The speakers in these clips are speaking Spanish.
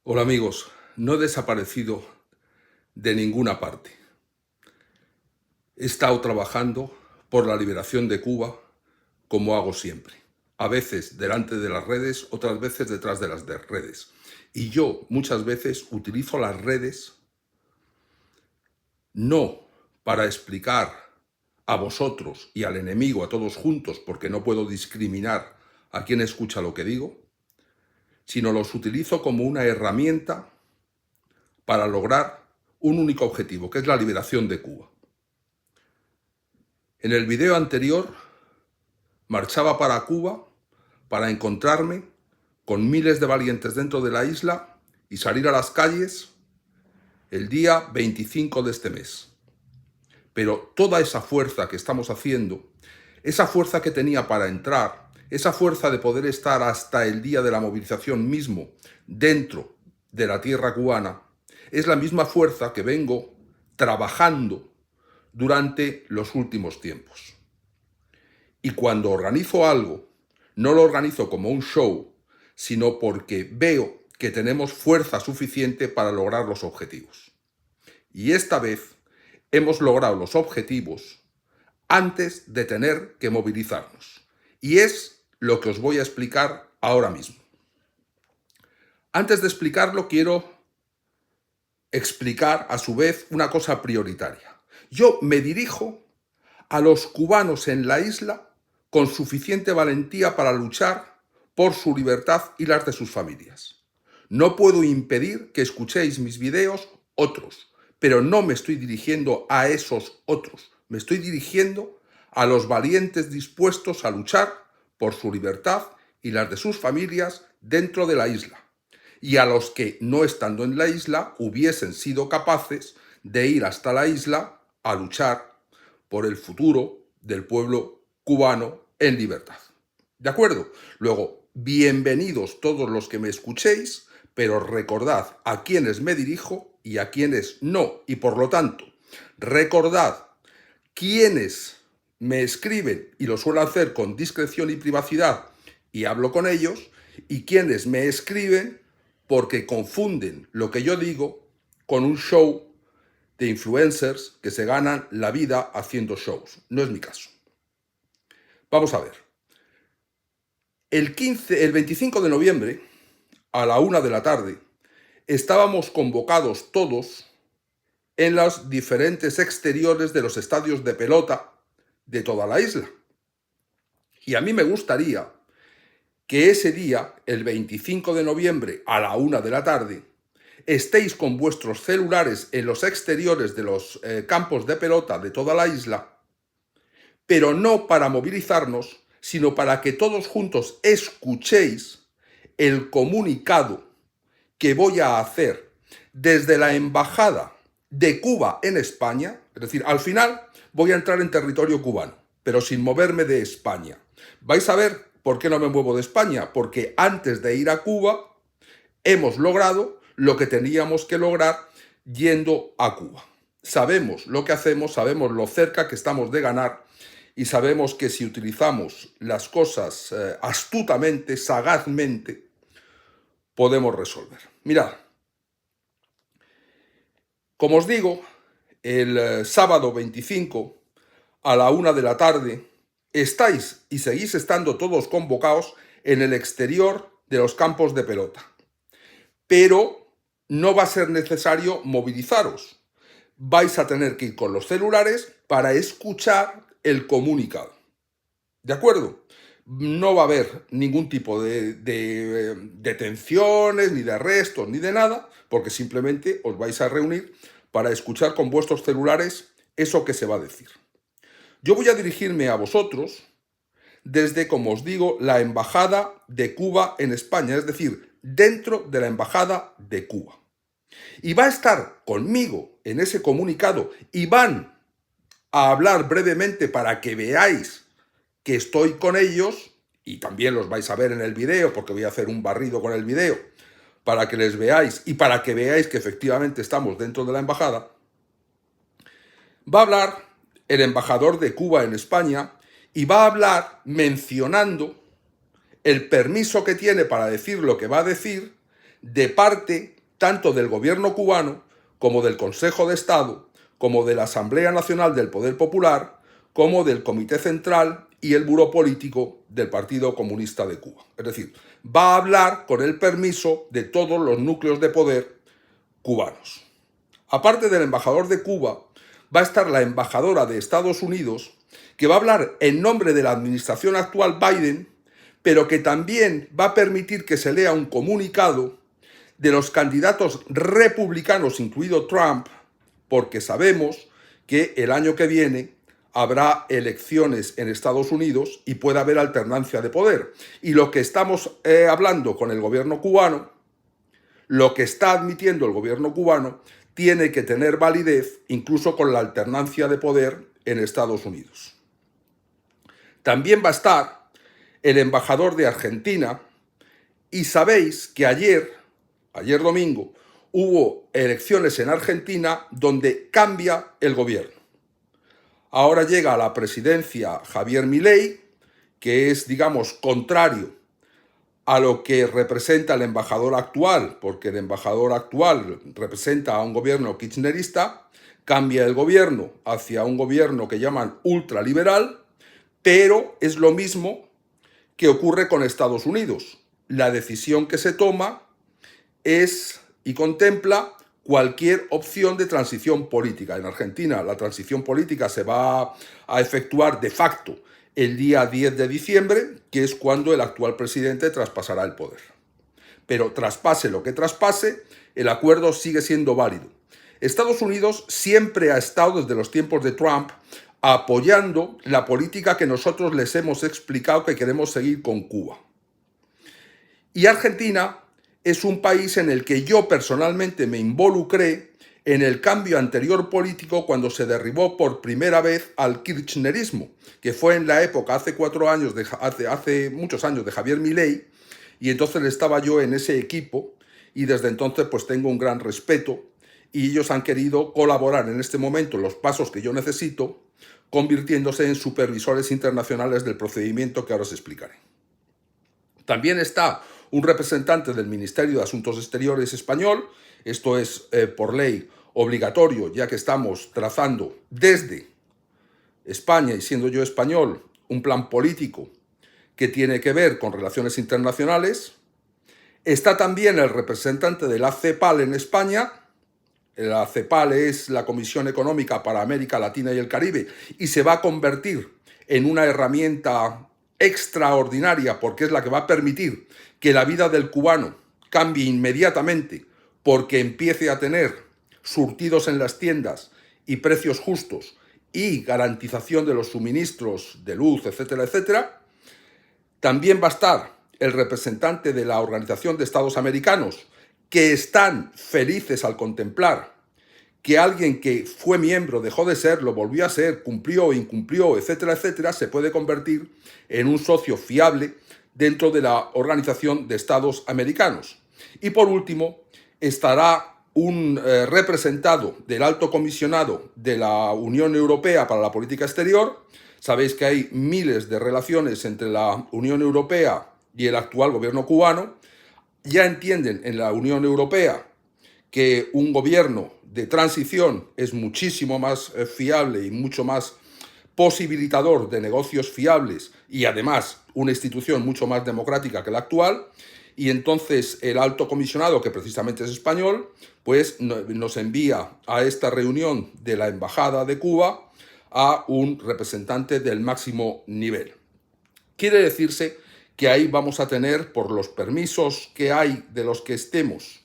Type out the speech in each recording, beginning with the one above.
Hola amigos, no he desaparecido de ninguna parte. He estado trabajando por la liberación de Cuba como hago siempre. A veces delante de las redes, otras veces detrás de las redes. Y yo muchas veces utilizo las redes no para explicar a vosotros y al enemigo, a todos juntos, porque no puedo discriminar a quien escucha lo que digo, sino los utilizo como una herramienta para lograr un único objetivo, que es la liberación de Cuba. En el video anterior marchaba para Cuba para encontrarme con miles de valientes dentro de la isla y salir a las calles el día 25 de este mes. Pero toda esa fuerza que estamos haciendo, esa fuerza que tenía para entrar, esa fuerza de poder estar hasta el día de la movilización mismo dentro de la tierra cubana, es la misma fuerza que vengo trabajando durante los últimos tiempos. Y cuando organizo algo, no lo organizo como un show, sino porque veo que tenemos fuerza suficiente para lograr los objetivos. Y esta vez hemos logrado los objetivos antes de tener que movilizarnos. Y es lo que os voy a explicar ahora mismo. Antes de explicarlo, quiero explicar a su vez una cosa prioritaria. Yo me dirijo a los cubanos en la isla con suficiente valentía para luchar por su libertad y las de sus familias. No puedo impedir que escuchéis mis videos otros, pero no me estoy dirigiendo a esos otros. Me estoy dirigiendo a los valientes dispuestos a luchar por su libertad y las de sus familias dentro de la isla, y a los que, no estando en la isla, hubiesen sido capaces de ir hasta la isla a luchar por el futuro del pueblo cubano en libertad. ¿De acuerdo? Luego, bienvenidos todos los que me escuchéis, pero recordad a quiénes me dirijo y a quiénes no. Y por lo tanto, recordad quiénes me escriben, y lo suelo hacer con discreción y privacidad, y hablo con ellos, y quienes me escriben porque confunden lo que yo digo con un show de influencers que se ganan la vida haciendo shows. No es mi caso. Vamos a ver. El 25 de noviembre, a la 1 de la tarde, estábamos convocados todos en los diferentes exteriores de los estadios de pelota de toda la isla. Y a mí me gustaría que ese día, el 25 de noviembre, a la 1 de la tarde, estéis con vuestros celulares en los exteriores de los campos de pelota de toda la isla, pero no para movilizarnos, sino para que todos juntos escuchéis el comunicado que voy a hacer desde la Embajada de Cuba en España. Es decir, al final voy a entrar en territorio cubano, pero sin moverme de España. Vais a ver por qué no me muevo de España, porque antes de ir a Cuba hemos logrado lo que teníamos que lograr yendo a Cuba. Sabemos lo que hacemos, sabemos lo cerca que estamos de ganar y sabemos que si utilizamos las cosas astutamente, sagazmente, podemos resolver. Mirad, como os digo, el sábado 25 a la 1 de la tarde estáis y seguís estando todos convocados en el exterior de los campos de pelota. Pero no va a ser necesario movilizaros. Vais a tener que ir con los celulares para escuchar el comunicado. ¿De acuerdo? No va a haber ningún tipo de detenciones, ni de arrestos, ni de nada, porque simplemente os vais a reunir para escuchar con vuestros celulares eso que se va a decir. Yo voy a dirigirme a vosotros desde, como os digo, la Embajada de Cuba en España, es decir, dentro de la Embajada de Cuba. Y va a estar conmigo en ese comunicado y van a hablar brevemente para que veáis que estoy con ellos, y también los vais a ver en el video porque voy a hacer un barrido con el video para que les veáis y para que veáis que efectivamente estamos dentro de la embajada. Va a hablar el embajador de Cuba en España y va a hablar mencionando el permiso que tiene para decir lo que va a decir de parte tanto del gobierno cubano como del Consejo de Estado, como de la Asamblea Nacional del Poder Popular, como del Comité Central y el Buró Político del Partido Comunista de Cuba. Es decir, va a hablar con el permiso de todos los núcleos de poder cubanos. Aparte del embajador de Cuba, va a estar la embajadora de Estados Unidos, que va a hablar en nombre de la administración actual Biden, pero que también va a permitir que se lea un comunicado de los candidatos republicanos, incluido Trump, porque sabemos que el año que viene habrá elecciones en Estados Unidos y puede haber alternancia de poder. Y lo que estamos hablando con el gobierno cubano, lo que está admitiendo el gobierno cubano, tiene que tener validez incluso con la alternancia de poder en Estados Unidos. También va a estar el embajador de Argentina, y sabéis que ayer domingo, hubo elecciones en Argentina donde cambia el gobierno. Ahora llega a la presidencia Javier Milei, que es, digamos, contrario a lo que representa el embajador actual, porque el embajador actual representa a un gobierno kirchnerista, cambia el gobierno hacia un gobierno que llaman ultraliberal, pero es lo mismo que ocurre con Estados Unidos. La decisión que se toma es y contempla cualquier opción de transición política. En Argentina la transición política se va a efectuar de facto el día 10 de diciembre, que es cuando el actual presidente traspasará el poder. Pero traspase lo que traspase, el acuerdo sigue siendo válido. Estados Unidos siempre ha estado, desde los tiempos de Trump, apoyando la política que nosotros les hemos explicado que queremos seguir con Cuba. Y Argentina es un país en el que yo personalmente me involucré en el cambio anterior político cuando se derribó por primera vez al kirchnerismo, que fue en la época, hace muchos años, de Javier Milei, y entonces estaba yo en ese equipo, y desde entonces pues tengo un gran respeto, y ellos han querido colaborar en este momento en los pasos que yo necesito, convirtiéndose en supervisores internacionales del procedimiento que ahora os explicaré. También está un representante del Ministerio de Asuntos Exteriores español. Esto es por ley obligatorio, ya que estamos trazando desde España, y siendo yo español, un plan político que tiene que ver con relaciones internacionales. Está también el representante de la CEPAL en España. La CEPAL es la Comisión Económica para América Latina y el Caribe, y se va a convertir en una herramienta extraordinaria, porque es la que va a permitir que la vida del cubano cambie inmediatamente, porque empiece a tener surtidos en las tiendas y precios justos y garantización de los suministros de luz, etcétera, etcétera. También va a estar el representante de la Organización de Estados Americanos, que están felices al contemplar que alguien que fue miembro, dejó de serlo, volvió a ser, cumplió, incumplió, etcétera, etcétera, se puede convertir en un socio fiable dentro de la Organización de Estados Americanos. Y por último, estará un representado del Alto Comisionado de la Unión Europea para la Política Exterior. Sabéis que hay miles de relaciones entre la Unión Europea y el actual gobierno cubano. Ya entienden en la Unión Europea que un gobierno de transición es muchísimo más fiable y mucho más posibilitador de negocios fiables, y además una institución mucho más democrática que la actual. Y entonces el alto comisionado, que precisamente es español, pues nos envía a esta reunión de la Embajada de Cuba a un representante del máximo nivel. Quiere decirse que ahí vamos a tener, por los permisos que hay de los que estemos,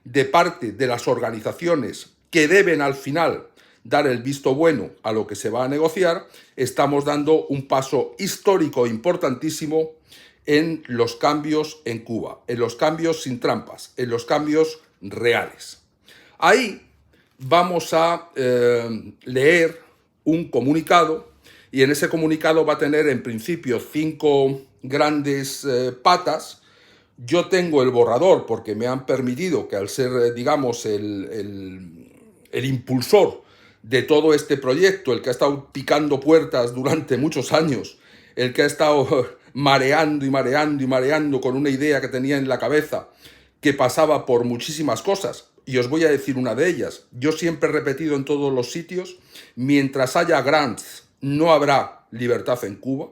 de parte de las organizaciones que deben al final dar el visto bueno a lo que se va a negociar, estamos dando un paso histórico importantísimo en los cambios en Cuba, en los cambios sin trampas, en los cambios reales. Ahí vamos a leer un comunicado, y en ese comunicado va a tener en principio 5 grandes patas. Yo tengo el borrador porque me han permitido que, al ser, digamos, el impulsor de todo este proyecto, el que ha estado picando puertas durante muchos años, el que ha estado mareando y mareando y mareando con una idea que tenía en la cabeza, que pasaba por muchísimas cosas, y os voy a decir una de ellas. Yo siempre he repetido en todos los sitios, mientras haya grants, no habrá libertad en Cuba.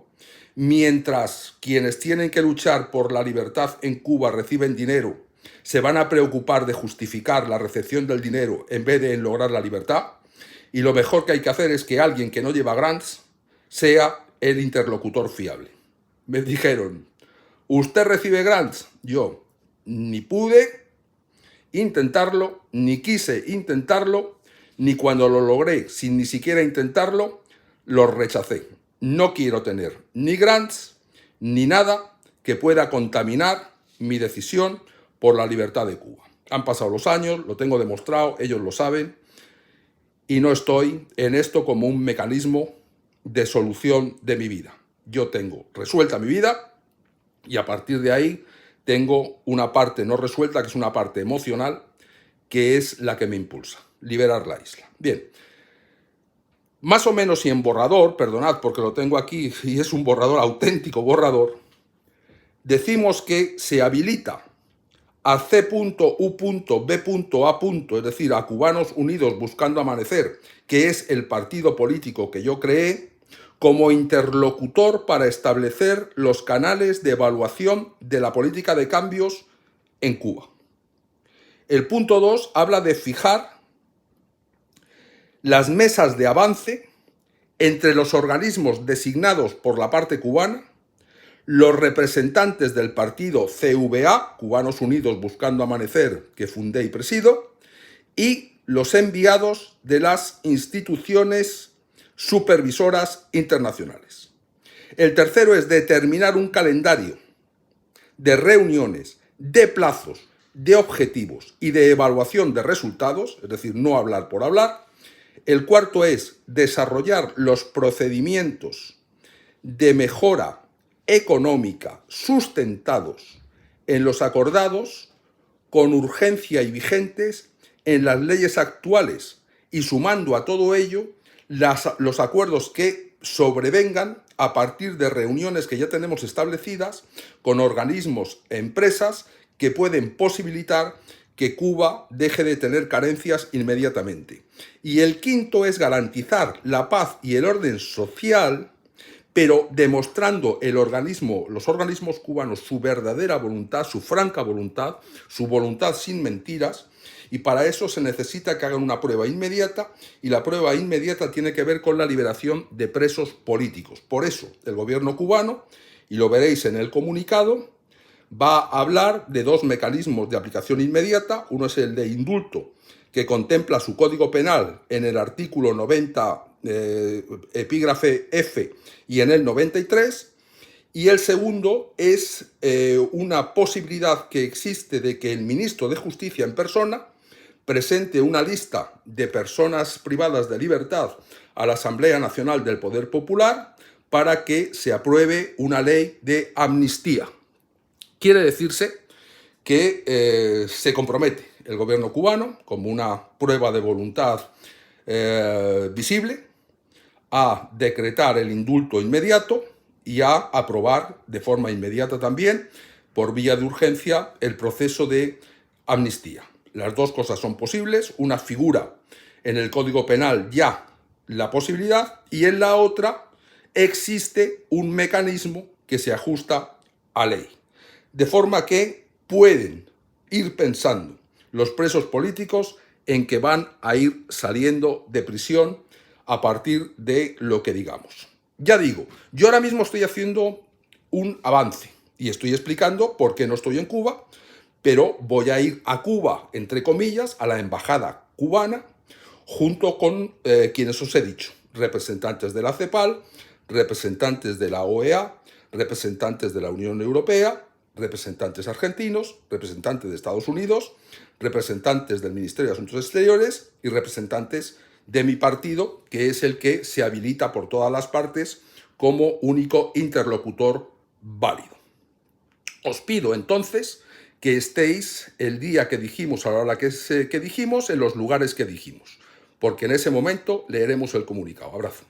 Mientras quienes tienen que luchar por la libertad en Cuba reciben dinero, se van a preocupar de justificar la recepción del dinero en vez de en lograr la libertad. Y lo mejor que hay que hacer es que alguien que no lleva grants sea el interlocutor fiable. Me dijeron, ¿usted recibe grants? Yo ni pude intentarlo, ni quise intentarlo, ni cuando lo logré, sin ni siquiera intentarlo, lo rechacé. No quiero tener ni grants, ni nada que pueda contaminar mi decisión por la libertad de Cuba. Han pasado los años, lo tengo demostrado, ellos lo saben, y no estoy en esto como un mecanismo de solución de mi vida. Yo tengo resuelta mi vida y a partir de ahí tengo una parte no resuelta, que es una parte emocional, que es la que me impulsa, liberar la isla. Bien, más o menos y en borrador, perdonad porque lo tengo aquí y es un borrador, auténtico borrador, decimos que se habilita a C.U.B.A. es decir, a Cubanos Unidos Buscando Amanecer, que es el partido político que yo creé, como interlocutor para establecer los canales de evaluación de la política de cambios en Cuba. El punto 2 habla de fijar las mesas de avance entre los organismos designados por la parte cubana, los representantes del partido CVA, Cubanos Unidos Buscando Amanecer, que fundé y presido, y los enviados de las instituciones supervisoras internacionales. El tercero es determinar un calendario de reuniones, de plazos, de objetivos y de evaluación de resultados, es decir, no hablar por hablar. El cuarto es desarrollar los procedimientos de mejora económica sustentados en los acordados con urgencia y vigentes en las leyes actuales y sumando a todo ello los acuerdos que sobrevengan a partir de reuniones que ya tenemos establecidas con organismos e empresas que pueden posibilitar que Cuba deje de tener carencias inmediatamente. Y el quinto es garantizar la paz y el orden social, pero demostrando los organismos cubanos su verdadera voluntad, su franca voluntad, su voluntad sin mentiras, y para eso se necesita que hagan una prueba inmediata, y la prueba inmediata tiene que ver con la liberación de presos políticos. Por eso el gobierno cubano, y lo veréis en el comunicado, va a hablar de dos mecanismos de aplicación inmediata. Uno es el de indulto, que contempla su código penal en el artículo 90, epígrafe F, y en el 93, y el segundo es una posibilidad que existe de que el ministro de Justicia en persona presente una lista de personas privadas de libertad a la Asamblea Nacional del Poder Popular para que se apruebe una ley de amnistía. Quiere decirse que se compromete el gobierno cubano, como una prueba de voluntad visible, a decretar el indulto inmediato y a aprobar de forma inmediata también, por vía de urgencia, el proceso de amnistía. Las dos cosas son posibles. Una figura en el Código Penal ya la posibilidad, y en la otra existe un mecanismo que se ajusta a ley. De forma que pueden ir pensando los presos políticos en que van a ir saliendo de prisión a partir de lo que digamos. Ya digo, yo ahora mismo estoy haciendo un avance y estoy explicando por qué no estoy en Cuba, pero voy a ir a Cuba, entre comillas, a la embajada cubana, junto con quienes os he dicho, representantes de la CEPAL, representantes de la OEA, representantes de la Unión Europea, representantes argentinos, representantes de Estados Unidos, representantes del Ministerio de Asuntos Exteriores y representantes de mi partido, que es el que se habilita por todas las partes como único interlocutor válido. Os pido entonces que estéis el día que dijimos, a la hora que dijimos, en los lugares que dijimos, porque en ese momento leeremos el comunicado. Abrazo.